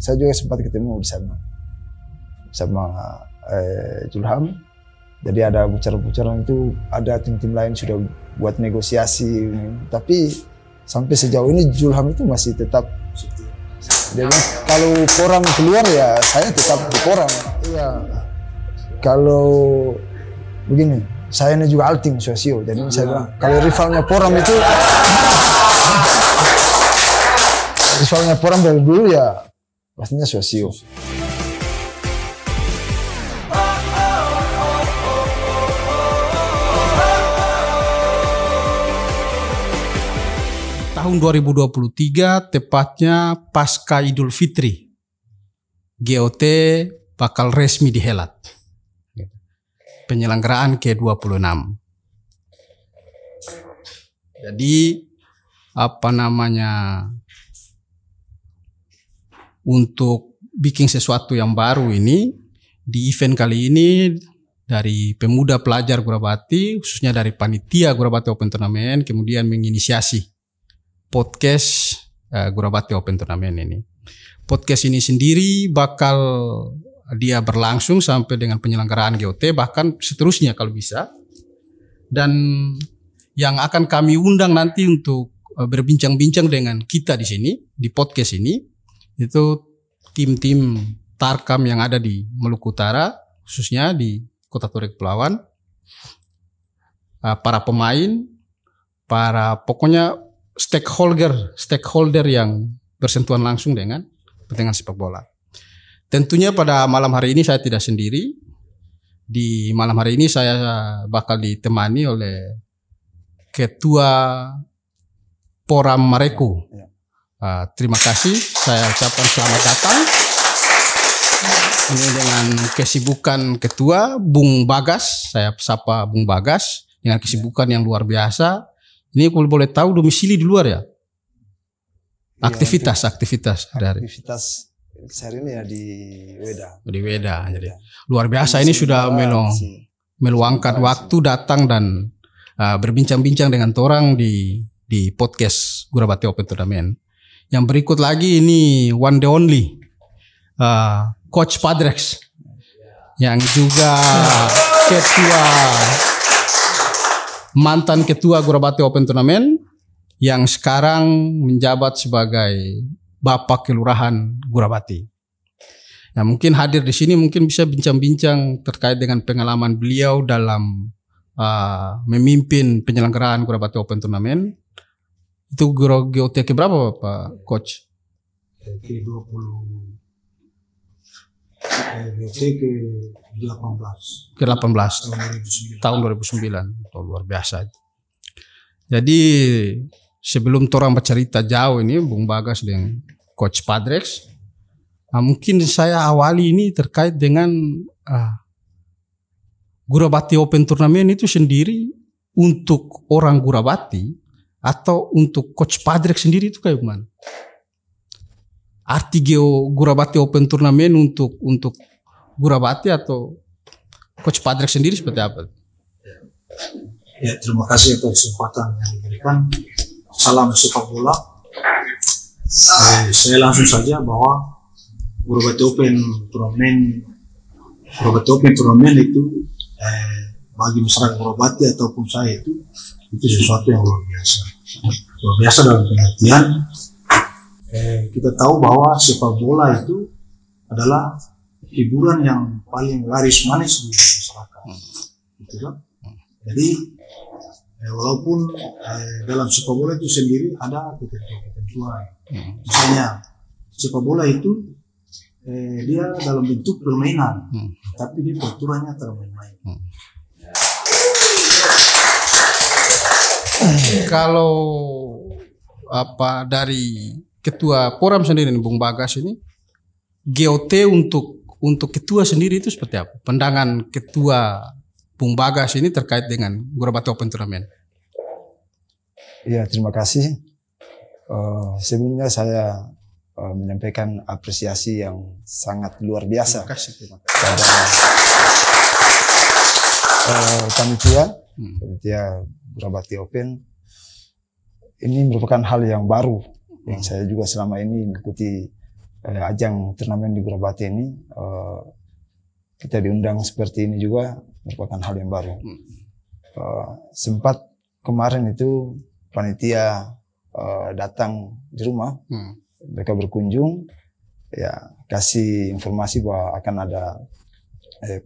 saya juga sempat ketemu di sana sama Julham. Jadi ada bocoran-bocoran itu, ada tim-tim lain sudah buat negosiasi, tapi sampai sejauh ini Julham itu masih tetap. Jadi kalau Poram keluar ya saya tetap di Poram. Iya. Kalau begini, saya ini juga Altim Sosio. Jadi saya bilang kalau rivalnya Poram itu, rivalnya Poram dari dulu ya pastinya Sosio. Tahun 2023 tepatnya pasca Idul Fitri, GOT bakal resmi dihelat. Penyelenggaraan ke-26. Jadi untuk bikin sesuatu yang baru ini di event kali ini dari pemuda pelajar Gurabati, khususnya dari panitia Gurabati Open Tournament, kemudian menginisiasi podcast Gurabati Open Tournament ini. Podcast ini sendiri bakal dia berlangsung sampai dengan penyelenggaraan GOT, bahkan seterusnya kalau bisa. Dan yang akan kami undang nanti untuk berbincang-bincang dengan kita di sini, di podcast ini, itu tim-tim Tarkam yang ada di Maluku Utara, khususnya di Kota Torik Kepulauan, para pemain, pokoknya stakeholder yang bersentuhan langsung dengan kepentingan sepak bola. Tentunya pada malam hari ini saya tidak sendiri. Di malam hari ini saya bakal ditemani oleh Ketua Poram Mareku. Terima kasih, saya ucapkan selamat datang. Ini dengan kesibukan Ketua Bung Bagas, saya sapa Bung Bagas dengan kesibukan yang luar biasa. Ini kalau boleh tahu domisili di luar ya? Aktivitas dari sehari ini ya di Weda. Di Weda. Jadi luar biasa ini sudah meluangkan waktu datang dan berbincang-bincang dengan orang di podcast Gurabati Open Tournament. Yang berikut lagi ini one the only Coach Padrex yang juga mantan ketua Gurabati Open Tournament yang sekarang menjabat sebagai Bapak Kelurahan Gurabati. Nah, mungkin hadir di sini mungkin bisa bincang-bincang terkait dengan pengalaman beliau dalam memimpin penyelenggaraan Gurabati Open Tournament. Itu GOT ke berapa Pak Coach? Ke-18 tahun 2009. Oh, luar biasa. Jadi sebelum orang bercerita jauh ini Bung Bagas dan Coach Padrex, mungkin saya awali ini terkait dengan Gurabati Open Tournament itu sendiri untuk orang Gurabati atau untuk Coach Padrex sendiri itu kayak gimana? Arti Gurabati Open Tournament untuk Gurabati atau Coach Padrex sendiri seperti apa? Ya, terima kasih atas kesempatan yang diberikan. Salam sepak bola. Saya langsung saja bahwa Gurabati Open Tournament itu bagi masyarakat Gurabati ataupun saya itu sesuatu yang luar biasa. Luar biasa dalam pengertian kita tahu bahwa sepak bola itu adalah hiburan yang paling laris manis di masyarakat. Gitu kan? Jadi walaupun dalam sepak bola itu sendiri ada ketentuan. Misalnya sepak bola itu dia dalam bentuk permainan, tapi dia peraturannya termain-main. Kalau dari Ketua Poram sendiri Bung Bagas ini, GOT untuk ketua sendiri itu seperti apa? Pandangan Ketua Bung Bagas ini terkait dengan Gurabati Open Tournament. Iya, terima kasih. Sebelumnya saya menyampaikan apresiasi yang sangat luar biasa pada panitia Gurabati Open. Ini merupakan hal yang baru yang saya juga selama ini mengikuti ajang turnamen di Gurabati ini, kita diundang seperti ini juga merupakan hal yang baru. Sempat kemarin itu panitia datang di rumah, mereka berkunjung, ya kasih informasi bahwa akan ada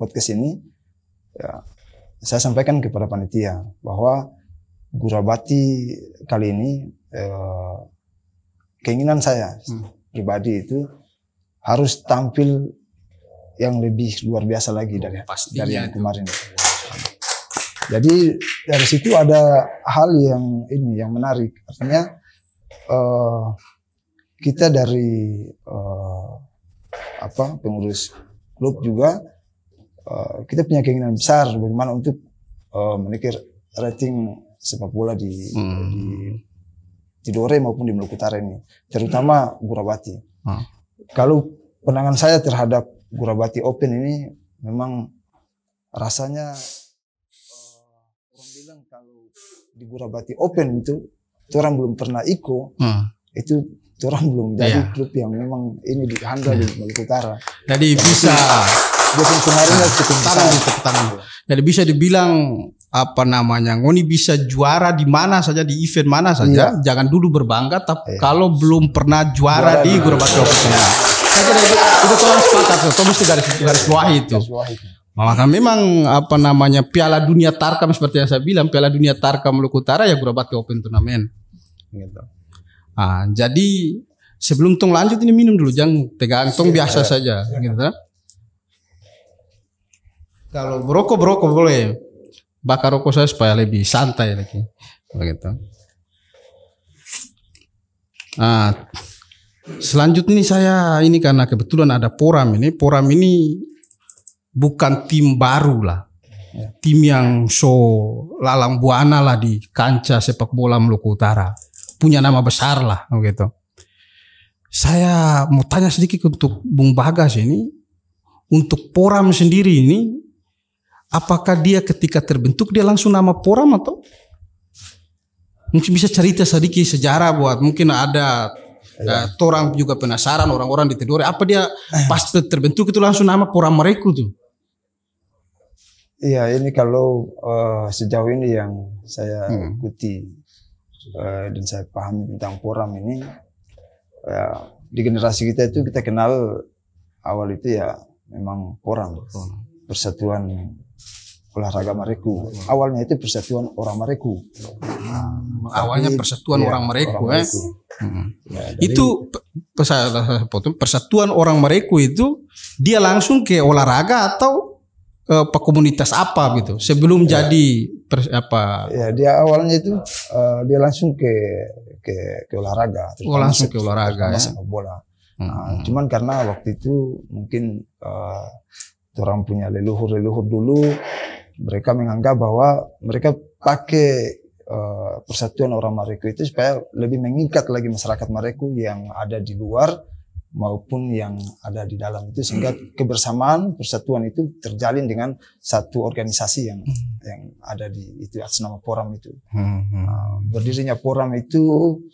podcast ini. Ya, saya sampaikan kepada panitia bahwa Gurabati kali ini keinginan saya pribadi itu harus tampil yang lebih luar biasa lagi dari yang kemarin. Jadi dari situ ada hal yang menarik, artinya kita dari pengurus klub juga kita punya keinginan besar bagaimana untuk menaikkan rating sepak bola di Tidore maupun di Maluku Utara ini, terutama Gurabati. Kalau pandangan saya terhadap Gurabati Open ini memang rasanya orang bilang kalau di Gurabati Open itu orang belum pernah ikut, itu orang belum jadi klub yang memang ini dihandle di Maluku Utara. Jadi bisa jadi bisa dibilang ngoni bisa juara di mana saja, di event mana saja, jangan dulu berbangga tapi kalau belum pernah juara di Gurabati Open. Itu tolong sepakat, itu mesti garis bawah itu. Maka memang Piala Dunia Tarkam seperti yang saya bilang, Piala Dunia Tarkam Maluku Utara ya Gurabati Open Turnamen. Gitu. Jadi sebelum tong lanjut ini minum dulu, jangan tegang, tong biasa saja. Gitu. Kalau berokok boleh, bakar rokok saya supaya lebih santai lagi, begitu. Selanjutnya ini saya karena kebetulan ada Poram ini bukan tim baru lah, tim yang lalang buana lah di kancah sepak bola Maluku Utara, punya nama besar lah, begitu. Saya mau tanya sedikit untuk Bung Bagas ini, untuk Poram sendiri ini. Apakah dia ketika terbentuk dia langsung nama Poram atau mungkin bisa cerita sedikit sejarah buat mungkin ada orang juga penasaran, orang-orang di Tidore apa dia pas terbentuk itu langsung nama Poram Mareku tuh? Iya, ini kalau sejauh ini yang saya ikuti dan saya pahami tentang Poram ini, di generasi kita itu kita kenal awal itu ya memang Poram, Persatuan Olahraga Mareku. Awalnya itu Persatuan Orang Mareku. Awalnya Persatuan Orang Mareku. Itu Persatuan Orang Mareku itu dia langsung ke olahraga atau komunitas apa gitu sebelum jadi Ya, dia awalnya itu dia langsung ke olahraga. Langsung ke olahraga ya. Sepak bola. Cuman karena waktu itu mungkin orang punya leluhur dulu, mereka menganggap bahwa mereka pakai Persatuan Orang Mareku itu supaya lebih mengikat lagi masyarakat Mareku yang ada di luar maupun yang ada di dalam itu, sehingga kebersamaan persatuan itu terjalin dengan satu organisasi yang ada di itu atas nama Poram itu. Berdirinya Poram itu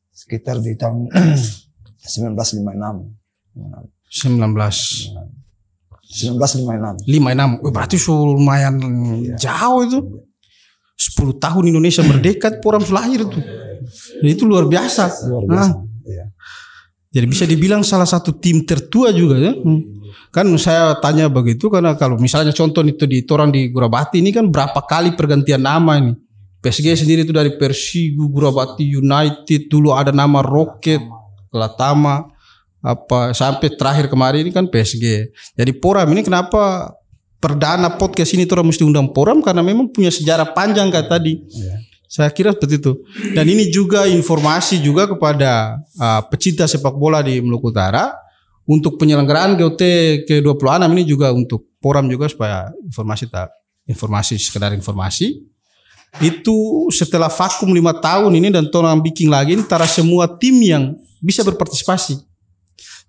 sekitar di tahun 1956. 1956. Berarti lumayan jauh itu. 10 tahun Indonesia merdeka, Poram lahir itu. Jadi itu luar biasa. Jadi bisa dibilang salah satu tim tertua juga ya. Kan saya tanya begitu karena kalau misalnya contoh itu di orang di Gurabati ini kan berapa kali pergantian nama ini. PSG sendiri itu dari Persigu, Gurabati United, dulu ada nama Rocket, Latama, sampai terakhir kemarin ini kan PSG. Jadi Poram ini kenapa perdana podcast ini orang mesti undang Poram karena memang punya sejarah panjang kayak tadi. Saya kira seperti itu. Dan ini juga informasi juga kepada pecinta sepak bola di Maluku Utara untuk penyelenggaraan GOT ke-26 ini juga untuk Poram juga supaya sekedar informasi. Itu setelah vakum 5 tahun ini dan orang bikin lagi antara semua tim yang bisa berpartisipasi.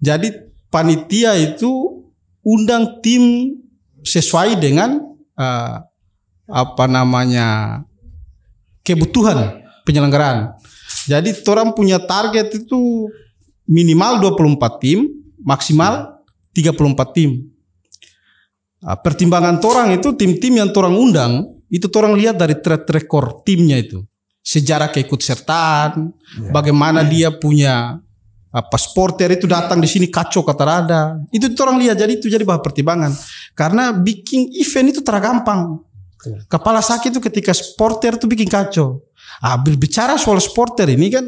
Jadi panitia itu undang tim sesuai dengan kebutuhan penyelenggaraan. Jadi orang punya target itu minimal 24 tim maksimal 34 tim. Pertimbangan torang itu tim-tim yang torang undang itu torang lihat dari track record timnya itu, sejarah keikutsertaan, bagaimana dia punya supporter itu datang di sini kacau kata rada, itu torang lihat. Jadi itu jadi bahan pertimbangan karena bikin event itu tergampang. Kepala sakit itu ketika supporter itu bikin kacau. Berbicara soal supporter ini kan,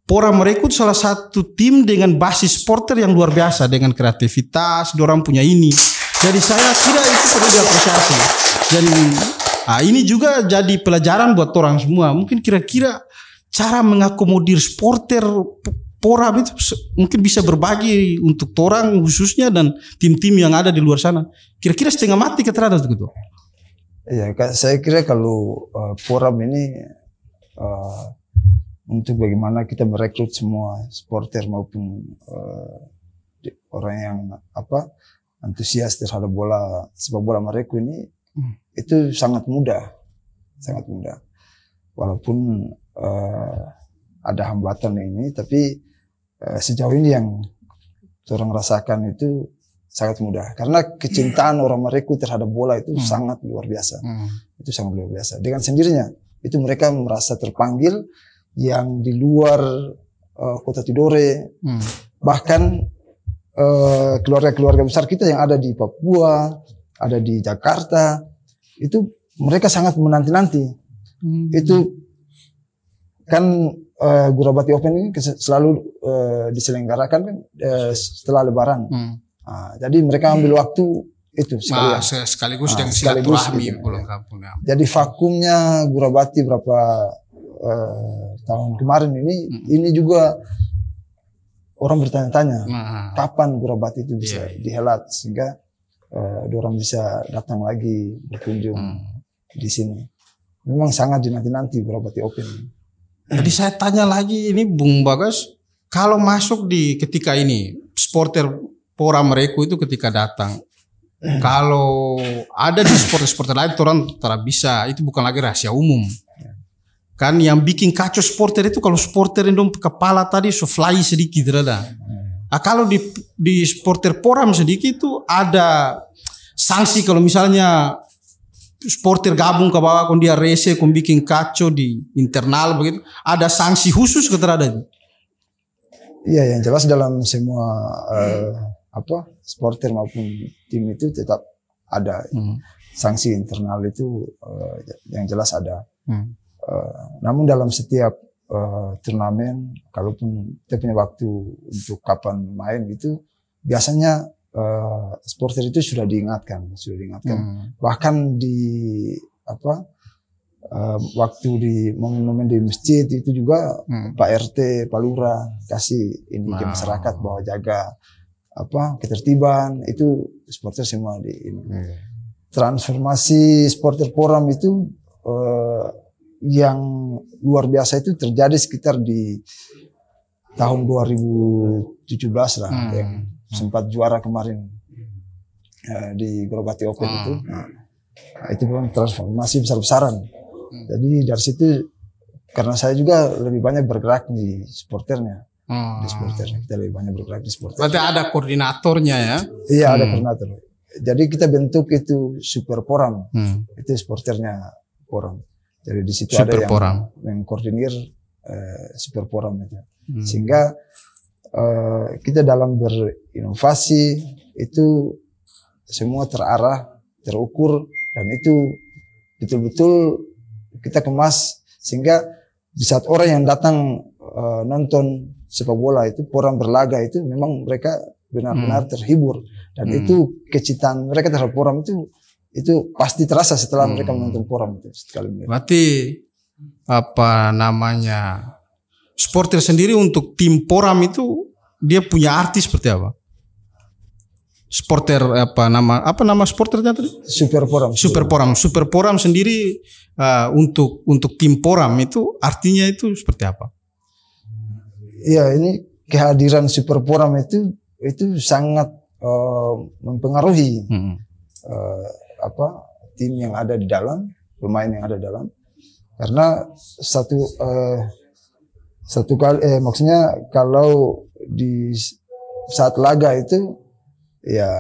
Poram merekrut salah satu tim dengan basis supporter yang luar biasa dengan kreativitas, dorang punya ini. Jadi saya kira itu perlu diapresiasi. Dan ini juga jadi pelajaran buat orang semua. Mungkin kira-kira cara mengakomodir supporter Poram itu mungkin bisa berbagi untuk orang khususnya dan tim-tim yang ada di luar sana. Kira-kira setengah mati keterhadap itu. Iya, saya kira kalau Poram ini untuk bagaimana kita merekrut semua supporter maupun orang yang antusias terhadap sepak bola mereka ini itu sangat mudah, walaupun ada hambatan ini, tapi sejauh ini yang orang rasakan itu sangat mudah karena kecintaan orang mereka terhadap bola itu sangat luar biasa. Itu sangat luar biasa. Dengan sendirinya itu mereka merasa terpanggil yang di luar kota Tidore, bahkan keluarga-keluarga besar kita yang ada di Papua, ada di Jakarta, itu mereka sangat menanti-nanti. Itu kan Gurabati Open ini selalu diselenggarakan kan setelah Lebaran. Jadi mereka ambil waktu itu sekaligus dengan silaturahmi pulang kampung. Jadi vakumnya Gurabati berapa tahun kemarin ini juga orang bertanya-tanya kapan Gurabati itu bisa dihelat sehingga orang bisa datang lagi berkunjung di sini. Memang sangat dinanti-nanti Gurabati Open. Jadi saya tanya lagi ini Bung Bagas, kalau masuk di ketika ini supporter Poram mereka itu ketika datang, kalau ada di supporter lain orang tidak bisa, itu bukan lagi rahasia umum. Kan yang bikin kacau supporter itu kalau supporter yang kepala tadi so fly sedikit rada. Kalau di supporter Poram sedikit itu ada sanksi kalau misalnya supporter gabung ke bawah kon dia rese kon bikin kacau di internal begitu, ada sanksi khusus ke terhadap itu. Iya, yang jelas dalam semua supporter maupun tim itu tetap ada sanksi internal itu yang jelas ada. Namun dalam setiap turnamen, kalaupun kita punya waktu untuk kapan main itu, biasanya supporter itu sudah diingatkan. Bahkan di waktu di momen-momen di masjid itu juga Pak RT, Pak Lurah kasih ini ke masyarakat bahwa jaga ketertiban itu supporter semua di ini. Transformasi supporter Poram itu yang luar biasa itu terjadi sekitar di tahun 2017 lah, yang sempat juara kemarin di Gurabati Open itu. Itu memang transformasi besar-besaran. Jadi dari situ karena saya juga lebih banyak bergerak di supporternya, kita lebih banyak bergerak di supporter. Berarti ada koordinatornya ya? Iya, ada koordinator. Jadi kita bentuk itu Super Poram, itu supporternya Poram. Jadi di situ ada yang mengkoordinir Super Poram itu, sehingga kita dalam berinovasi itu semua terarah, terukur, dan itu betul-betul kita kemas sehingga di saat orang yang datang nonton sepak bola itu Poram berlaga itu memang mereka benar-benar terhibur, dan itu kecintaan mereka terhadap Poram itu pasti terasa setelah mereka menonton Poram itu sekali melihat. Berarti supporter sendiri untuk tim Poram itu dia punya artis seperti apa? Supporter apa nama supporternya tadi? Super Poram. Super Poram sendiri untuk tim Poram itu artinya itu seperti apa? Iya, ini kehadiran Super Poram itu sangat mempengaruhi tim yang ada di dalam, pemain yang ada di dalam, karena satu kali maksudnya kalau di saat laga itu ya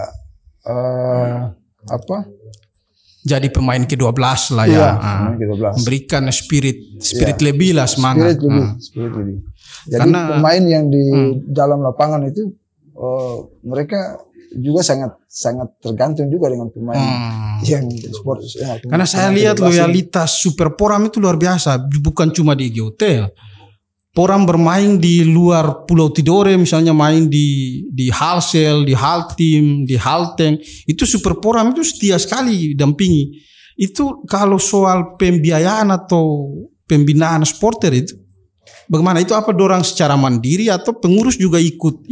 Jadi pemain ke-12 lah ya. Iya, pemain ke-12. Memberikan spirit lebih lah, semangat. Spirit lebih. Jadi Karena pemain yang di dalam lapangan itu mereka juga sangat tergantung juga dengan pemain yang sport. Ya, karena saya lihat loyalitas Super Poram itu luar biasa, bukan cuma di GOT. Poram bermain di luar Pulau Tidore, misalnya main di Halsel, di Haltim, di Halteng. Itu Super Poram itu setia sekali dampingi. Itu kalau soal pembiayaan atau pembinaan supporter itu, bagaimana? Itu apa dorang secara mandiri atau pengurus juga ikut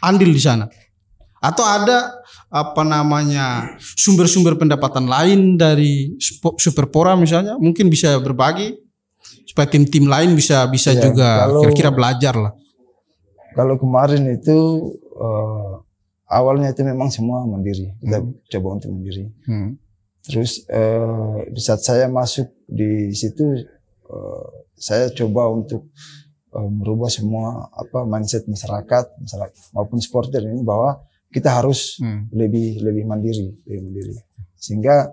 andil di sana? Atau ada sumber-sumber pendapatan lain dari Super Poram misalnya, mungkin bisa berbagi supaya tim-tim lain bisa ya, juga kira-kira belajar lah. Kalau kemarin itu awalnya itu memang semua mandiri, kita coba untuk mandiri. Terus di saat saya masuk di situ, saya coba untuk merubah semua mindset masyarakat maupun supporter ini bahwa kita harus lebih mandiri, sehingga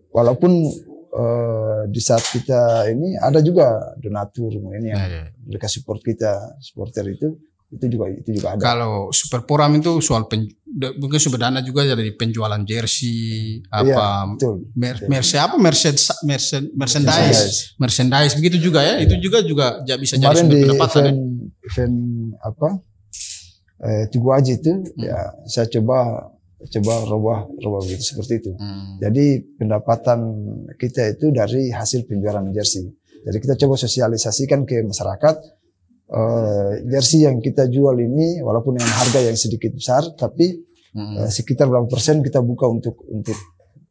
walaupun di saat kita ini ada juga donatur ini yang mereka support kita, supporter itu juga ada. Kalau Super Poram itu soal mungkin sumber dana juga dari penjualan jersey merchandise begitu juga ya. Itu juga bisa jadi sumber pendapatan. Event Tugu Haji itu ya saya coba rubah begitu seperti itu. Jadi pendapatan kita itu dari hasil penjualan jersey. Jadi kita coba sosialisasikan ke masyarakat jersey yang kita jual ini walaupun dengan harga yang sedikit besar, tapi sekitar berapa persen kita buka untuk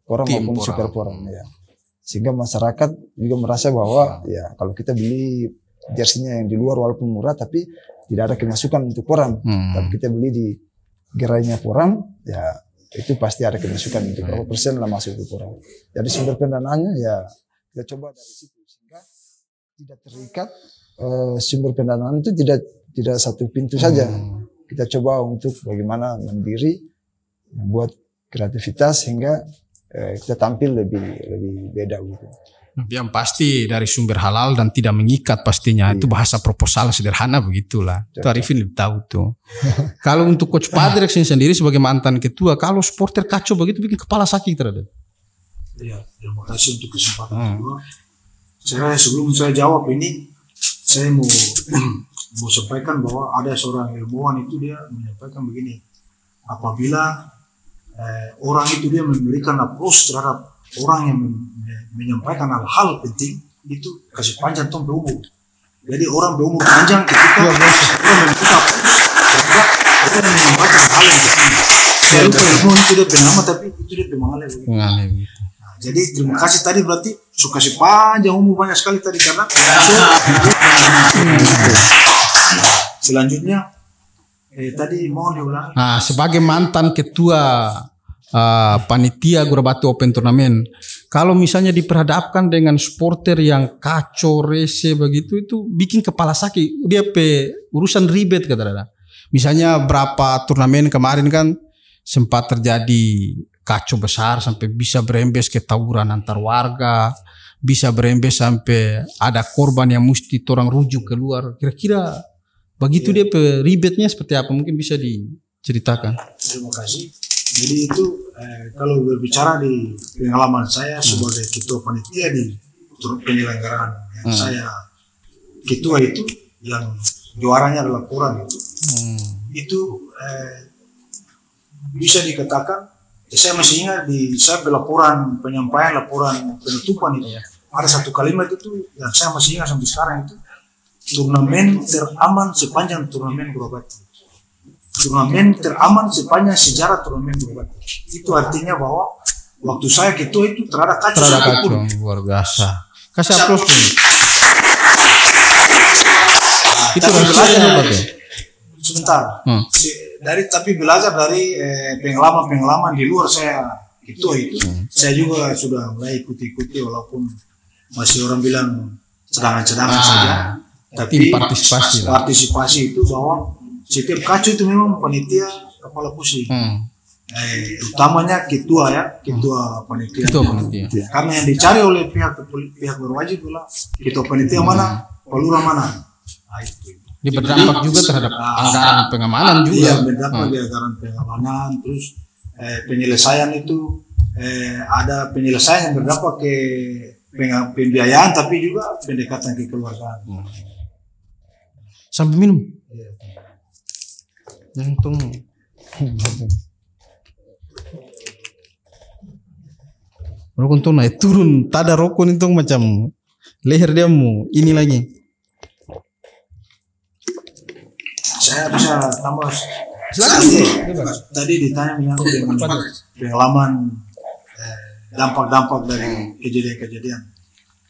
Poram maupun Super Poram ya. Sehingga masyarakat juga merasa bahwa ya kalau kita beli jersey-nya yang di luar walaupun murah tapi tidak ada kemasukan untuk Poram. Tapi kita beli di gerainya Poram, ya itu pasti ada kemasukan untuk berapa persen lah masuk ke Poram. Jadi sumber pendanaannya ya kita coba dari situ sehingga tidak terikat. Sumber pendanaan itu tidak satu pintu saja. Kita coba untuk bagaimana mandiri, membuat kreativitas sehingga kita tampil lebih beda gitu. Yang pasti dari sumber halal dan tidak mengikat pastinya. Itu bahasa proposal sederhana begitulah. Itu Arifin lebih tahu tuh. Kalau untuk Coach Padrek sendiri sebagai mantan ketua, kalau supporter kacau begitu bikin kepala sakit terhadap. Ya, terima kasih untuk kesempatan kedua. Sebelum saya jawab ini, saya mau sampaikan bahwa ada seorang ilmuwan itu dia menyampaikan begini. Apabila orang itu dia memberikan approach terhadap orang yang menyampaikan hal-hal penting, itu kasih panjang tong berumur. Jadi orang berumur panjang ketika membuka kita menyampaikan hal yang penting. Saya lupa ilmuwan itu dia penama tapi itu dia pengalih. Jadi terima kasih tadi berarti suka kasih panjang umur banyak sekali tadi karena selanjutnya tadi mau diulangi. Nah, sebagai mantan ketua panitia Gorabati Open Turnamen, kalau misalnya diperhadapkan dengan supporter yang kacau rese begitu, itu bikin kepala sakit. Dia urusan ribet kata-kata. Misalnya berapa turnamen kemarin kan sempat terjadi kacau besar sampai bisa berembes ke tawuran antar warga, bisa berembes sampai ada korban yang mesti orang rujuk keluar. Kira-kira begitu dia ribetnya seperti apa? Mungkin bisa diceritakan. Terima kasih. Jadi itu kalau berbicara di pengalaman saya sebagai ketua panitia di penyelenggaraan yang saya ketua itu yang juaranya adalah Poram itu bisa dikatakan saya masih ingat saya laporan penyampaian laporan penutupan itu ada satu kalimat itu yang saya masih ingat sampai sekarang itu turnamen teraman sepanjang turnamen Gorabati. Turnamen teraman sepanjang sejarah turnamen Gorabati. Itu artinya bahwa waktu saya ketua itu terhadap kacau. Luar biasa. Kasih aplaus nih. Itu sebentar. Tapi belajar dari pengalaman di luar saya ketua itu. Saya juga sudah mulai ikuti walaupun masih orang bilang cadangan saja. Tapi partisipasi itu bahwa setiap kacu itu memang panitia kepala pusing. Utamanya ketua ya, ketua panitia. Karena yang dicari oleh pihak berwajib pula ketua panitia mana, pelurah mana. Nah, itu. Ini berdampak juga terhadap anggaran pengamanan juga. Iya, berdampak di anggaran pengamanan. Terus penyelesaian itu ada penyelesaian yang berdampak ke pembiayaan, tapi juga pendekatan kekeluargaan. Sampai minum. Untung. Rokok tuh naik turun, tak ada rokok itu macam leher dia mau ini lagi. Saya bisa tambah. Tadi ditanya menyangkut dengan pengalaman dampak-dampak dari kejadian-kejadian.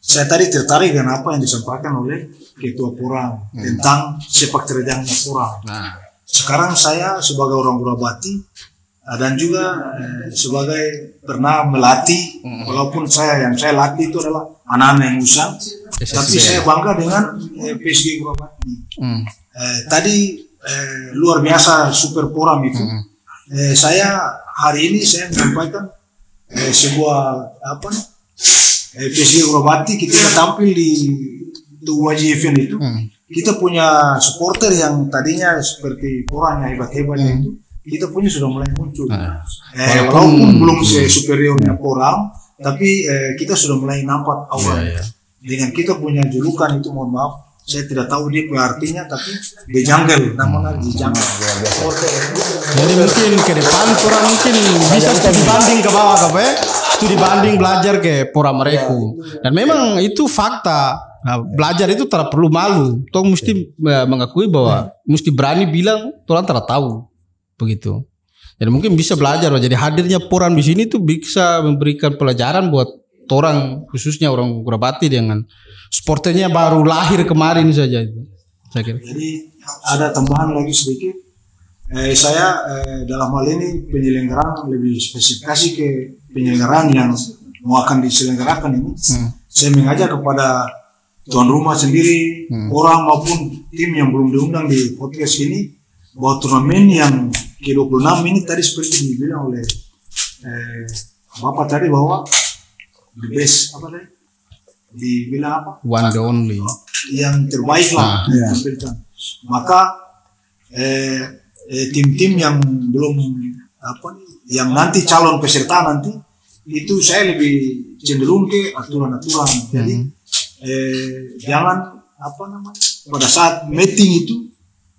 Saya tadi tertarik dengan apa yang disampaikan oleh Ketua Porang tentang sepak terjangnya Porang. Sekarang saya sebagai orang Gurabati dan juga sebagai pernah melatih, walaupun yang saya latih itu adalah anak-anak yang usang, tapi saya bangga dengan PSG Gurabati. Tadi luar biasa Super Porang itu. Saya hari ini saya menyampaikan sebuah PSG Gurabati kita tampil di Waji event itu. Kita punya supporter yang tadinya seperti Porang yang hebat-hebatnya itu, kita punya sudah mulai muncul. Walaupun belum superiornya Porang, tapi kita sudah mulai nampak awalnya. Dengan kita punya julukan itu, mohon maaf, saya tidak tahu dia artinya, tapi The Jungle, namanya The Jungle. Jadi mungkin ke depan Porang mungkin bisa studi banding ke bawah, studi banding belajar ke Porang Mereku. Dan memang itu fakta. Nah, belajar itu tak perlu malu. Toh mesti mengakui bahwa mesti berani bilang Tuhan tak tahu begitu. Jadi mungkin bisa belajar. Jadi hadirnya Porang di sini tuh bisa memberikan pelajaran buat orang, khususnya orang Gurabati dengan sporternya baru lahir kemarin saja itu. Saya kira. Jadi ada tambahan lagi sedikit. Saya dalam hal ini penyelenggaraan lebih spesifikasi ke penyelenggaraan yang mau akan diselenggarakan ini. Saya mengajak kepada tuan rumah sendiri, orang maupun tim yang belum diundang di podcast ini, bahwa turnamen yang ke-26 ini tadi seperti dibilang oleh Bapak tadi bahwa the best dibilang apa? One the only. Yang terbaik lah. Maka tim-tim yang belum yang nanti calon peserta nanti itu saya lebih cenderung ke aturan-aturan. Jadi jangan pada saat meeting itu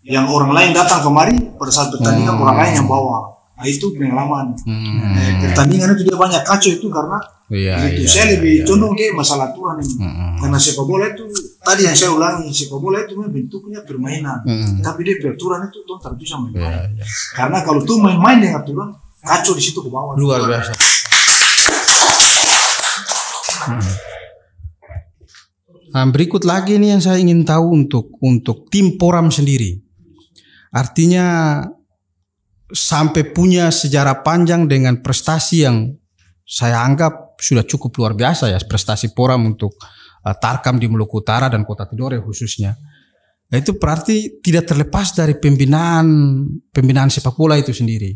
yang orang lain datang kemari, pada saat pertandingan orang lain yang bawa. Nah, itu pengalaman. Pertandingan itu dia banyak kacau itu karena saya lebih condong ke masalah aturan ini. Karena sepak bola itu tadi yang saya ulangi, sepak bola itu bentuknya permainan, tapi dia peraturan itu tuh tak bisa main. Karena kalau tuh main-main dengan aturan, kacau di situ ke bawah. Luar biasa. Nah, berikut lagi nih yang saya ingin tahu untuk tim Porang sendiri. Artinya sampai punya sejarah panjang dengan prestasi yang saya anggap sudah cukup luar biasa ya, prestasi Porang untuk Tarkam di Maluku Utara dan Kota Tidore khususnya. Nah, itu berarti tidak terlepas dari pembinaan sepak bola itu sendiri.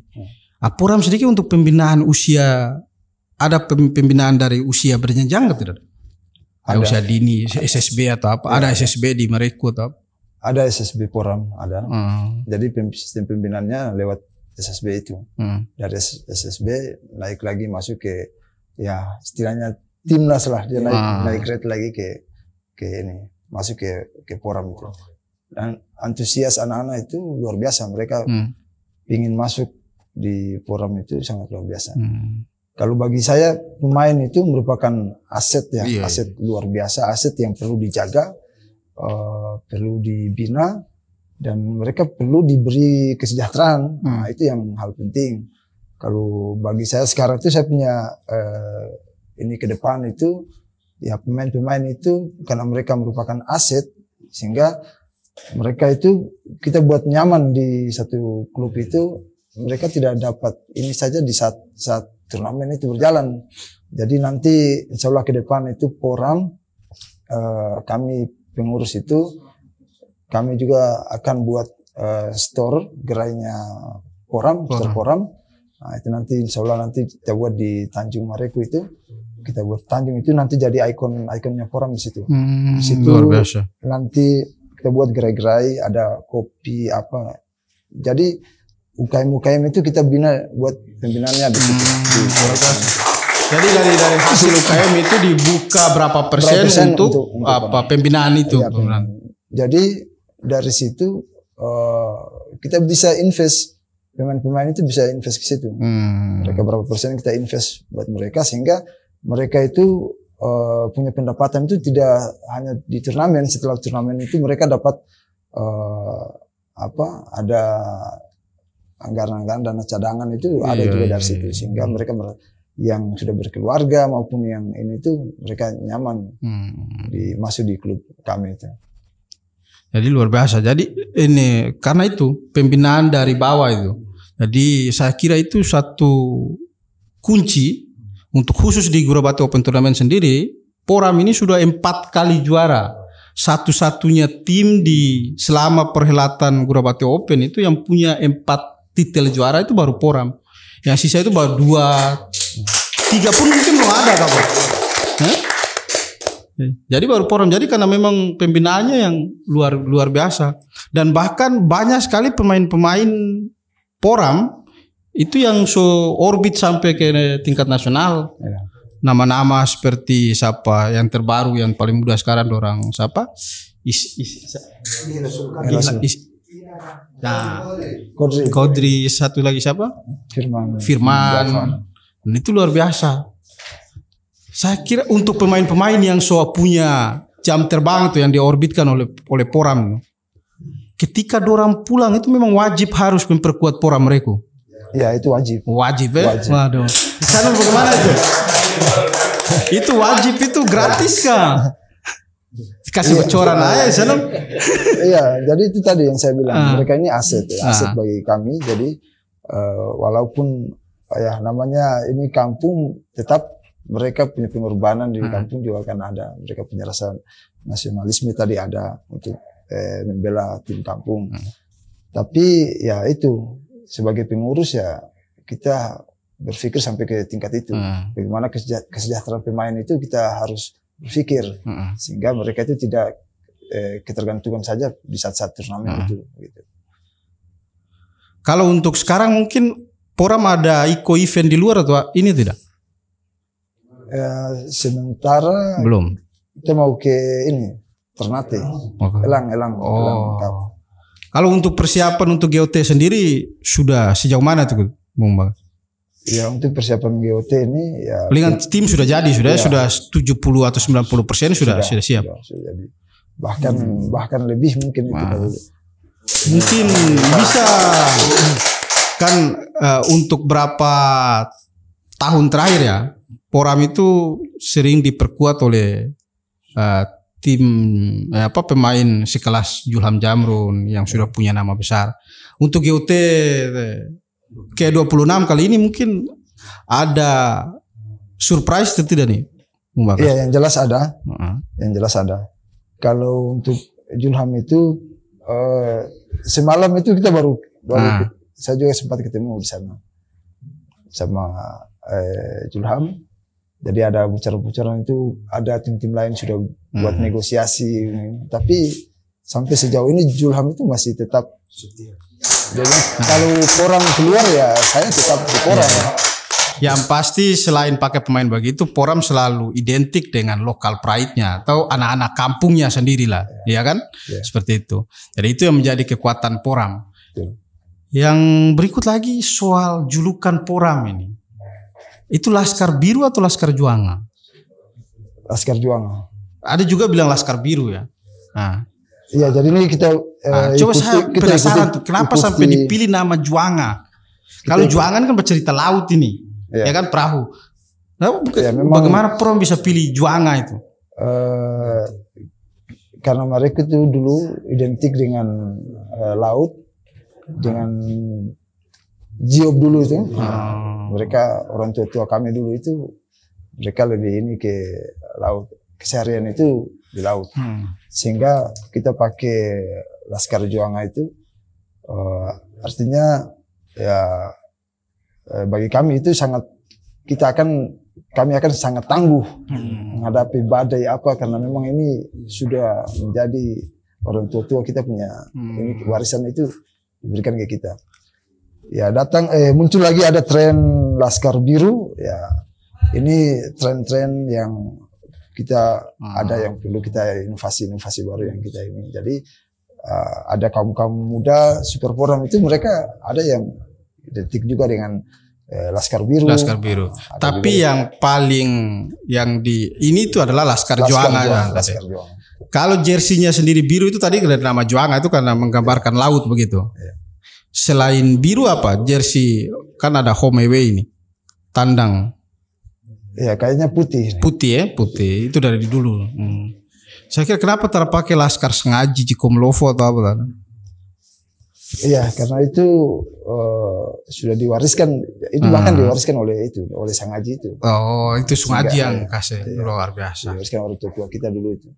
Porang sedikit untuk pembinaan usia, ada pembinaan dari usia berjenjang atau tidak? Ada usia dini, SSB atau apa? Ada SSB di Mereku atau apa? Ada SSB Porang, ada. Jadi sistem pembinaannya lewat SSB itu. Dari SSB naik lagi masuk ke ya istilahnya timnas lah, dia naik rate lagi ke ini, masuk ke Porang itu. Dan antusias anak-anak itu luar biasa, mereka ingin masuk di Porang itu sangat luar biasa. Kalau bagi saya pemain itu merupakan aset ya, aset luar biasa, aset yang perlu dijaga, perlu dibina, dan mereka perlu diberi kesejahteraan. Nah, itu yang hal penting. Kalau bagi saya sekarang itu saya punya ini ke depan itu ya pemain-pemain itu karena mereka merupakan aset, sehingga mereka itu kita buat nyaman di satu klub itu, mereka tidak dapat ini saja di saat turnamen itu berjalan. Jadi nanti insya Allah ke depan itu Porang, kami pengurus itu, kami juga akan buat store gerainya Poram, store Poram. Nah, itu nanti insya Allah nanti kita buat di Tanjung Mareku itu, kita buat Tanjung itu nanti jadi ikonnya Poram di situ. Di situ luar biasa. nanti kita buat gerai-gerai, ada kopi apa. Jadi UKM itu kita bina, buat pembinaannya di situ. Jadi dari hasil UKM itu dibuka berapa persen untuk apa pembinaan itu? Ya, jadi dari situ kita bisa invest, pemain-pemain itu bisa invest ke situ. Mereka berapa persen kita invest buat mereka, sehingga mereka itu punya pendapatan itu tidak hanya di turnamen. Setelah turnamen itu mereka dapat ada anggaran dana cadangan itu ada juga dari situ, sehingga mereka yang sudah berkeluarga maupun yang ini tuh mereka nyaman masuk di klub kami itu. Jadi luar biasa. Jadi ini karena itu pembinaan dari bawah itu. Jadi saya kira itu satu kunci untuk khusus di Gurabati Open Tournament sendiri. Poram ini sudah 4 kali juara. Satu-satunya tim di selama perhelatan Gurabati Open itu yang punya 4 titel juara itu baru Poram. Yang sisa itu baru 2, 3 pun mungkin belum ada kabar. Jadi baru Poram. Jadi karena memang pembinaannya yang luar biasa, dan bahkan banyak sekali pemain-pemain Poram itu yang orbit sampai ke tingkat nasional. Nama-nama seperti siapa yang terbaru yang paling muda sekarang orang siapa? Kodri, satu lagi siapa? Firman. Dan itu luar biasa. Saya kira untuk pemain-pemain yang punya jam terbang itu yang diorbitkan oleh Poram, ketika dorang pulang itu memang wajib harus memperkuat Poram mereka. Ya, itu wajib. Wajib. Waduh. Di sana bagaimana itu? Itu wajib, itu gratis kah? Kasih bocoran aja sana. Iya, jadi itu tadi yang saya bilang, mereka ini aset bagi kami. Jadi walaupun ya namanya ini kampung, tetap mereka punya pengorbanan di kampung juga kan ada. Mereka punya rasa nasionalisme tadi ada untuk membela tim kampung. Tapi ya itu sebagai pengurus ya kita berpikir sampai ke tingkat itu. Bagaimana kesejahteraan pemain itu kita harus berpikir sehingga mereka itu tidak ketergantungan saja di saat-saat turnamen itu. Gitu. Kalau untuk sekarang mungkin Poram ada event di luar atau ini tidak? Sementara belum. Kita mau ke ini Ternate, Elang. Kalau untuk persiapan untuk GOT sendiri sudah sejauh mana tuh, Bung Bang? Ya, untuk persiapan GOT ini ya palingan tim sudah jadi, sudah 70 atau 90% sudah siap. Sudah jadi. Bahkan lebih mungkin itu. Mungkin bisa kan untuk berapa tahun terakhir ya, Poram itu sering diperkuat oleh tim pemain sekelas Julham Jamrun yang sudah punya nama besar. Untuk GOT ke-26 kali ini mungkin ada surprise atau tidak nih? Iya, yang jelas ada. Yang jelas ada. Kalau untuk Julham itu semalam itu kita baru saya juga sempat ketemu di sana sama Julham. Jadi ada bocoran-bocoran itu, ada tim-tim lain sudah buat negosiasi. Tapi sampai sejauh ini Julham itu masih tetap setia. Jadi kalau Poram keluar ya saya tetap di Poram. Yang pasti selain pakai pemain begitu, Poram selalu identik dengan lokal pride-nya atau anak-anak kampungnya sendirilah, ya kan? Seperti itu. Jadi itu yang menjadi kekuatan Poram. Yang berikut lagi soal julukan Poram ini. Itu Laskar Biru atau Laskar Juanga? Laskar Juanga. Ada juga bilang Laskar Biru ya. Iya, jadi ini kita coba saya penasaran tuh kenapa sampai dipilih nama Juanga? Kalau Juanga kan bercerita laut ini, ya kan perahu. Bagaimana Poram bisa pilih Juanga itu? Karena mereka itu dulu identik dengan laut, dengan Jiob dulu itu. Mereka orang tua kami dulu itu mereka lebih ini ke laut, keseharian itu di laut. Sehingga kita pakai Laskar Juanga itu Artinya ya bagi kami itu kami akan sangat tangguh menghadapi badai apa, karena memang ini sudah menjadi orang tua kita punya ini warisan itu diberikan ke kita. Ya muncul lagi ada tren Laskar Biru, ya ini tren-tren yang kita ada yang perlu kita inovasi baru yang kita ini. Jadi ada kaum muda Super Poram itu mereka ada yang identik juga dengan Laskar Biru. Laskar Biru. Tapi yang paling ini itu adalah Laskar Juanga. Laskar Juanga. Kalau jersinya sendiri biru itu tadi dari nama Juanga itu karena menggambarkan laut begitu. Ya. Selain biru apa? Jersey kan ada home away ini. Tandang. Ya kayaknya putih. Putih ya, putih. Itu dari dulu. Saya kira kenapa terpakai Laskar Sengaji Cikomlovo atau apa? Iya, karena itu sudah diwariskan. Itu bahkan diwariskan oleh Sengaji itu. Oh, itu Sengaji yang kasih. Luar biasa. Diwariskan oleh tua kita dulu itu.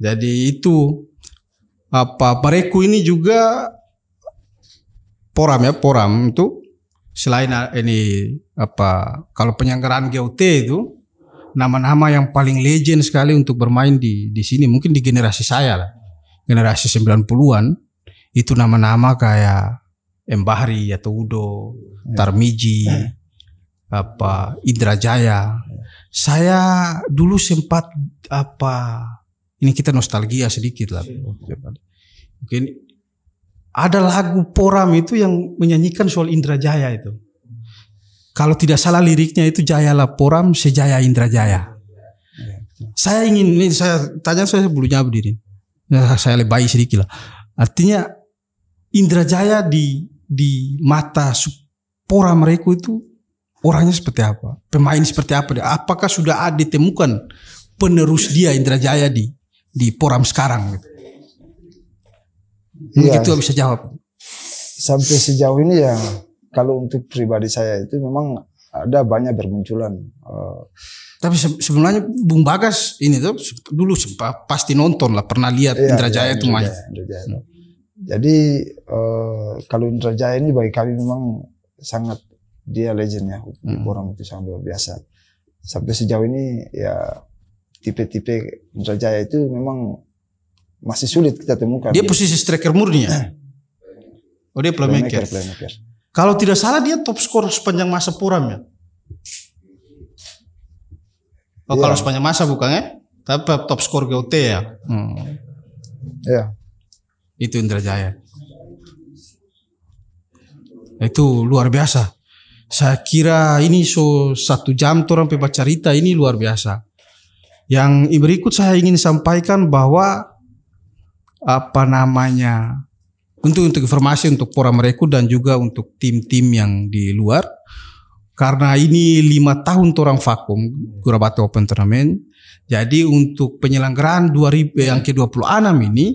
Jadi itu Pareku ini juga Poram itu selain ini kalau penyelenggaraan GOT itu nama-nama yang paling legend sekali untuk bermain di sini mungkin di generasi saya lah. Generasi 90-an itu nama-nama kayak Bahri atau Udo, Tarmiji, Indra Jaya. Saya dulu sempat ini kita nostalgia sedikit lah. Mungkin ada lagu Poram itu yang menyanyikan soal Indra Jaya itu. Kalau tidak salah liriknya itu Jayalah Poram sejaya Indra Jaya. Saya tanya saya bulunya berdiri. Saya lebay sedikit lah. Artinya Indra Jaya di mata Poram mereka itu orangnya seperti apa? Pemain seperti apa? Apakah sudah ditemukan penerus dia Indra Jaya di Poram sekarang? Mungkin itu bisa jawab. Sampai sejauh ini ya kalau untuk pribadi saya itu memang ada banyak bermunculan. Tapi sebenarnya Bung Bagas ini tuh dulu pasti nonton lah, pernah lihat Indra Jaya itu main. Jadi kalau Indra Jaya ini bagi kami memang sangat dia legendnya, orang itu sangat luar biasa. Sampai sejauh ini ya tipe-tipe Indra Jaya itu memang masih sulit kita temukan. Dia posisi striker murni ya? Oh dia playmaker. Kalau tidak salah dia top skor sepanjang masa Poram ya? Oh kalau sepanjang masa bukan ya? Tapi top skor GOT ya? Iya. Itu Indra Jaya. Itu luar biasa. Saya kira ini 1 jam orang baca cerita ini luar biasa. Yang berikut saya ingin sampaikan bahwa untuk informasi untuk Poram Reku dan juga untuk tim-tim yang di luar. Karena ini 5 tahun orang vakum Gurabate Open Tournament. Jadi untuk penyelenggaraan yang ke-26 ini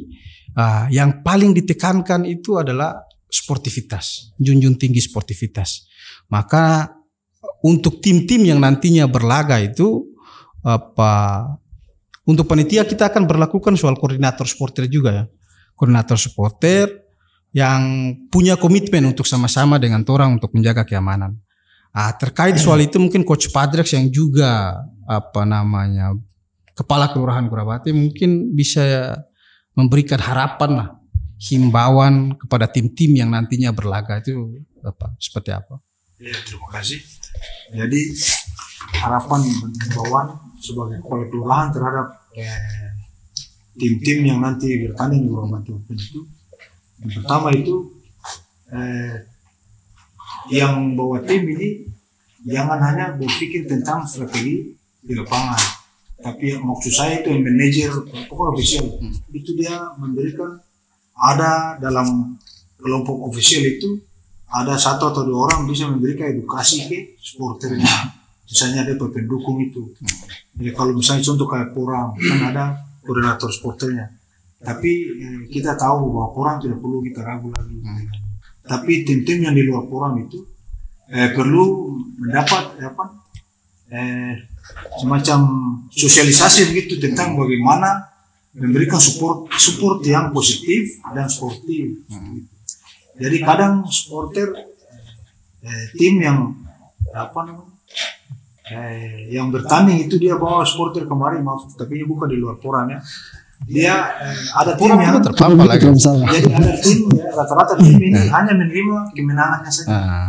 yang paling ditekankan itu adalah sportivitas, junjung tinggi sportivitas. Maka untuk tim-tim yang nantinya berlaga itu untuk panitia kita akan berlakukan soal koordinator supporter juga ya. Koordinator supporter yang punya komitmen untuk sama-sama dengan orang untuk menjaga keamanan. Terkait soal itu mungkin Coach Padrex yang juga Kepala Kelurahan Gurabate mungkin bisa memberikan harapan lah, himbauan kepada tim-tim yang nantinya berlaga itu seperti apa? Ya, terima kasih. Jadi harapan himbauan sebagai kepala kelurahan terhadap tim-tim yang nanti bertanding di Gurabate Open itu, yang pertama itu yang bawa tim ini jangan hanya berpikir tentang strategi di lapangan, tapi maksud saya itu yang manajer pokok official itu dia memberikan, ada dalam kelompok official itu ada 1 atau 2 orang bisa memberikan edukasi ke supporternya, misalnya ada pendukung itu. Jadi kalau misalnya contoh kayak Poram kan ada koordinator supporternya, tapi kita tahu bahwa Poram tidak perlu kita ragu lagi. Tapi tim-tim yang di luar Poram itu perlu mendapat semacam sosialisasi begitu tentang bagaimana memberikan support yang positif dan sportif. Jadi kadang supporter tim yang yang bertanding itu dia bawa supporter kemarin, maaf tapi ini bukan di luar Poram ya. Dia ada tim yang terpampang lagi. Jadi ada tim rata-rata tim ini hanya menerima kemenangannya saja.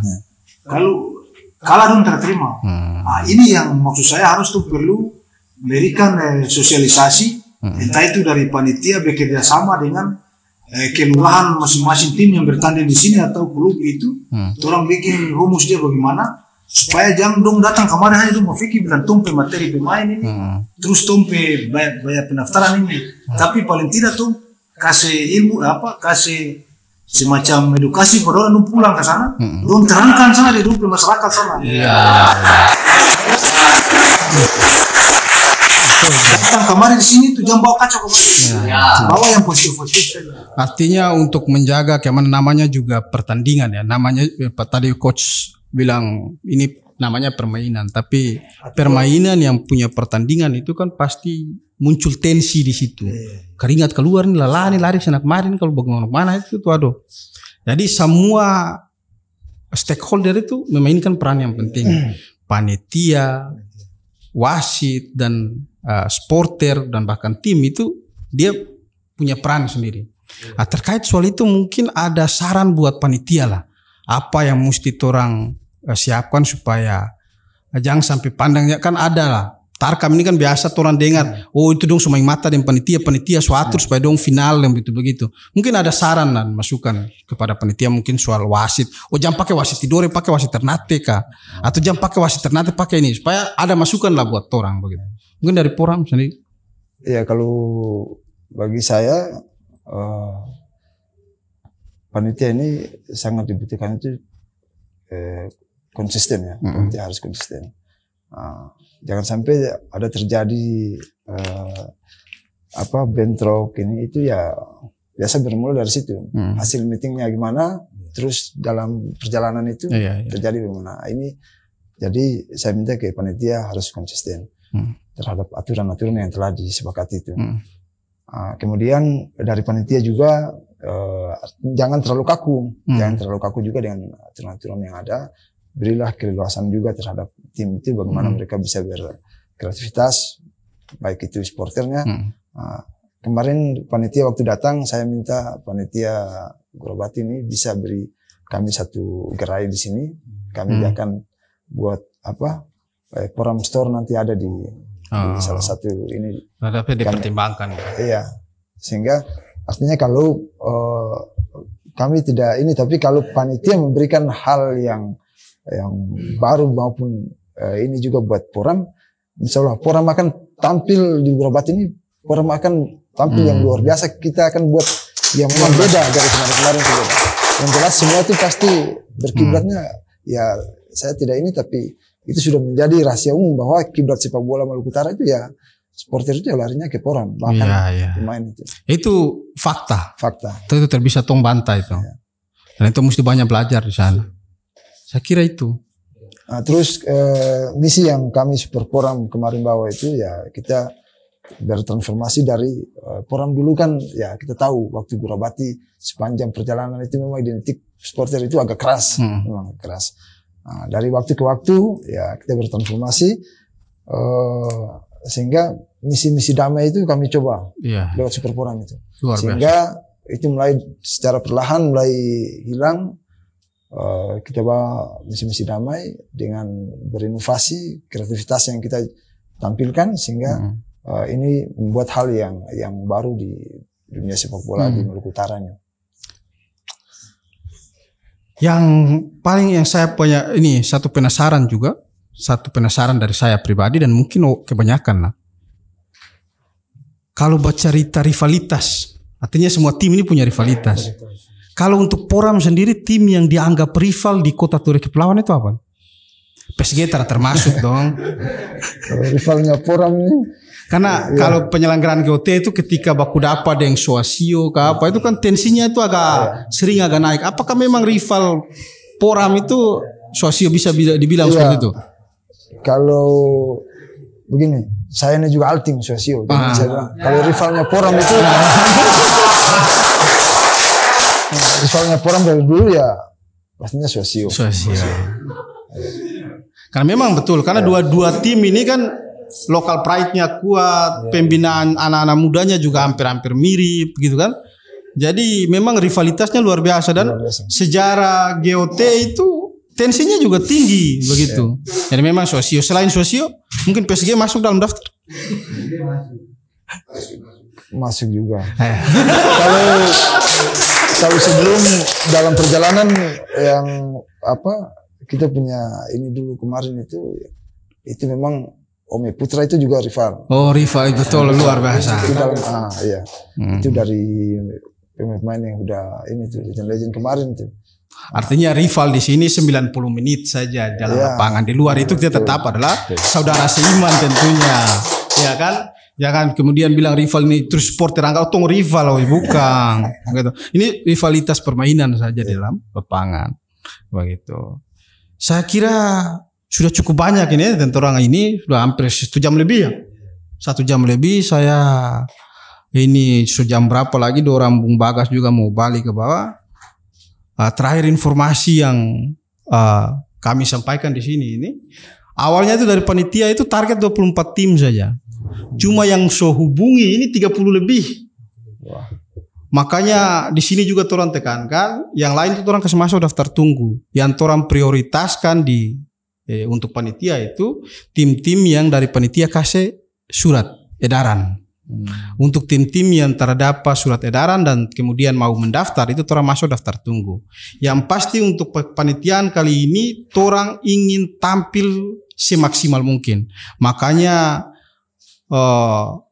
Kalau kalah dong terima. Ini yang maksud saya harus tuh perlu memberikan sosialisasi, entah itu dari panitia bekerja sama dengan kelurahan masing-masing tim yang bertanding di sini atau klub itu, orang bikin rumus dia bagaimana supaya jangan dong datang kemarin hanya dong mau fikir bilang tumpe materi pemain ini, terus tumpe bayar pendaftaran ini, tapi paling tidak tuh kasih ilmu kasih semacam edukasi pada orang pulang ke sana, dong terangkan sana di hidup masyarakat sana. Kemarin di sini tuh jangan bawa kacau kemarin, bawa yang positif. Artinya untuk menjaga namanya juga pertandingan ya, namanya tadi coach bilang ini namanya permainan, tapi permainan yang punya pertandingan itu kan pasti muncul tensi di situ, keringat keluar nih, lelah nih, lari sana kemarin, kalau bagaimana itu tuh aduh. Jadi semua stakeholder itu memainkan peran yang penting, panitia, wasit dan supporter dan bahkan tim itu dia punya peran sendiri. Terkait soal itu mungkin ada saran buat panitia lah, apa yang mesti orang siapkan supaya jangan sampai pandangnya kan ada lah. Tarkam ini kan biasa orang dengar, oh itu dong semai mata dan panitia suatu supaya dong final yang begitu. Mungkin ada saran dan masukan kepada panitia mungkin soal wasit. Oh jangan pakai wasit Tidore, pakai wasit Ternate kah? Atau jangan pakai wasit Ternate, pakai ini supaya ada masukan lah buat orang begitu. Mungkin dari Poram sendiri. Ya kalau bagi saya panitia ini sangat dibutuhkan itu konsisten ya, panitia harus konsisten. Jangan sampai ada terjadi bentrok ini itu ya biasa bermula dari situ. Hasil meetingnya gimana, terus dalam perjalanan itu terjadi bagaimana. Ini jadi saya minta ke panitia harus konsisten terhadap aturan-aturan yang telah disepakati itu. Kemudian dari panitia juga jangan terlalu kaku, jangan terlalu kaku juga dengan aturan-aturan yang ada. Berilah keleluasan juga terhadap tim itu bagaimana mereka bisa berkreativitas, baik itu supporternya. Kemarin panitia waktu datang saya minta panitia Gorobati ini bisa beri kami satu gerai di sini. Kami akan buat Poram Store nanti ada di salah satu ini. Tapi dipertimbangkan. Iya, sehingga artinya kalau kami tidak ini, tapi kalau panitia memberikan hal yang baru maupun ini juga buat Poram, insya Allah Poram akan tampil di Gorobati ini, Poram akan tampil yang luar biasa. Kita akan buat yang memang beda dari kemarin-kemarin. Yang jelas semua itu pasti berkiblatnya ya saya tidak ini, tapi itu sudah menjadi rahasia umum bahwa kiblat sepak bola Maluku Utara itu ya supporter itu ya larinya ke Poram, bahkan pemain itu. Itu fakta. Itu terbisa tong bantah itu. Dan itu mesti banyak belajar di sana. Saya kira itu. Terus misi yang kami Super Poram kemarin bawa itu ya kita bertransformasi dari Poram dulu kan ya kita tahu waktu Gorobati sepanjang perjalanan itu memang identik supporter itu agak keras, memang keras. Dari waktu ke waktu ya kita bertransformasi sehingga misi-misi damai itu kami coba lewat Super Poram itu. Sehingga itu mulai secara perlahan mulai hilang. Kita bawa misi-misi damai dengan berinovasi, kreativitas yang kita tampilkan sehingga ini membuat hal yang baru di dunia sepak bola di Maluku Utaranya. Yang paling yang saya punya ini satu penasaran dari saya pribadi dan mungkin kebanyakan lah. Kalau bercerita rivalitas, artinya semua tim ini punya rivalitas. Kalau untuk Poram sendiri tim yang dianggap rival di Kota Ture Kepulauan itu apa? PSG termasuk dong. Kalau rivalnya Poram ini. Karena kalau penyelenggaraan GOT itu ketika baku dapat dengan Suasio ke apa itu kan tensinya itu agak sering agak naik. Apakah memang rival Poram itu Suasio bisa dibilang seperti itu? Kalau begini, saya ini juga Altim Sosio. Jadi saya bilang, kalau rivalnya Poram itu rivalnya Poram dari dulu ya pastinya Sosio. Karena memang betul, karena dua tim ini kan lokal pride-nya kuat, pembinaan anak-anak mudanya juga hampir-hampir mirip gitu kan. Jadi memang rivalitasnya luar biasa dan sejarah GOT itu tensinya juga tinggi begitu. Jadi memang Sosio, selain Sosio mungkin PSG masuk dalam daftar. Masuk juga. Kalau sebelum dalam perjalanan yang kita punya ini dulu kemarin itu memang Ome Putra itu juga rival. Oh, rival betul luar biasa. Itu dalam iya. Itu dari pemain yang udah ini tuh legend kemarin tuh. Artinya rival di sini 90 menit saja dalam lapangan. Di luar itu kita tetap adalah saudara seiman tentunya. Ya kan? Jangan kemudian bilang rival ini terus supporter angka tong rival, bukan. Gitu. Ini rivalitas permainan saja dalam lapangan. Begitu. Saya kira sudah cukup banyak ini tentu orang ini sudah hampir 1 jam lebih ya. 1 jam lebih saya ini sejam berapa lagi orang Bung Bagas juga mau balik ke bawah. Terakhir informasi yang kami sampaikan di sini ini awalnya itu dari panitia itu target 24 tim saja. Cuma yang hubungi ini 30 lebih. Makanya di sini juga orang tekankan, yang lain itu orang kasih masuk daftar tunggu. Yang orang prioritaskan untuk panitia itu tim-tim yang dari panitia kasih surat edaran. Untuk tim-tim yang terdapat surat edaran dan kemudian mau mendaftar itu orang masuk daftar tunggu. Yang pasti untuk panitiaan kali ini orang ingin tampil semaksimal mungkin. Makanya 1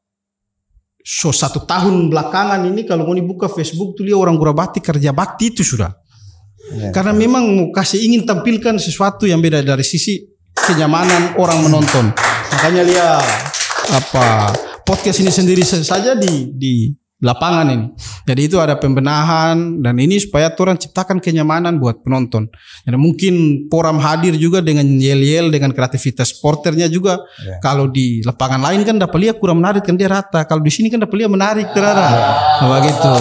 tahun belakangan ini kalau mau dibuka Facebook tuh lihat orang Gurabati kerja bakti itu sudah. Karena memang mau ingin tampilkan sesuatu yang beda dari sisi kenyamanan orang menonton. Makanya lihat podcast ini sendiri saja di lapangan ini. Jadi itu ada pembenahan dan ini supaya orang ciptakan kenyamanan buat penonton. Jadi mungkin Poram hadir juga dengan yel-yel dengan kreativitas sporternya juga. Kalau di lapangan lain kan dapat lihat kurang menarik kan dia rata. Kalau di sini kan dapat lihat menarik terara. Begitu.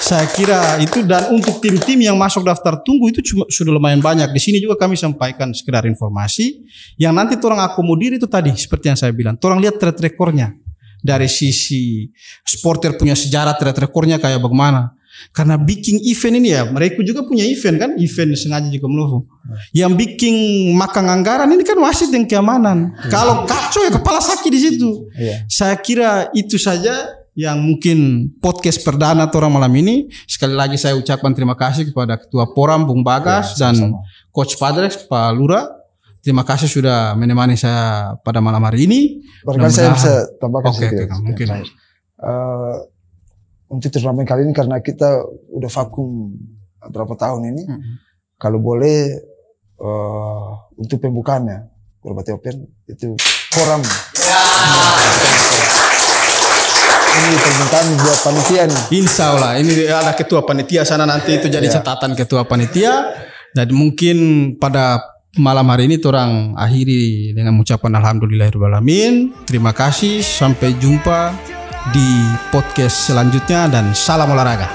Saya kira itu dan untuk tim-tim yang masuk daftar tunggu itu sudah lumayan banyak. Di sini juga kami sampaikan sekedar informasi yang nanti orang akomodir itu tadi seperti yang saya bilang. Orang lihat track recordnya. Dari sisi supporter punya sejarah track recordnya kayak bagaimana. Karena bikin event ini ya, mereka juga punya event kan, event sengaja juga melufu. Yang bikin makan anggaran ini kan wasit yang keamanan. Kalau kacau ya kepala sakit di situ. Saya kira itu saja yang mungkin podcast perdana orang malam ini. Sekali lagi saya ucapkan terima kasih kepada Ketua Poram Bung Bagas dan Coach Padres Pak Lura. Terima kasih sudah menemani saya pada malam hari ini. Barangkali saya bisa tambahkan sedikit. Mungkin. Untuk turnamen kali ini karena kita udah vakum berapa tahun ini, kalau boleh untuk pembukaannya Gurabati Open itu Poram. Ini permintaan buat panitia nih. Insya Allah ini ada ketua panitia sana nanti itu jadi catatan ketua panitia. Dan mungkin pada malam hari ini orang akhiri dengan ucapan alhamdulillahirrahmanirrahim. Terima kasih, sampai jumpa di podcast selanjutnya dan salam olahraga.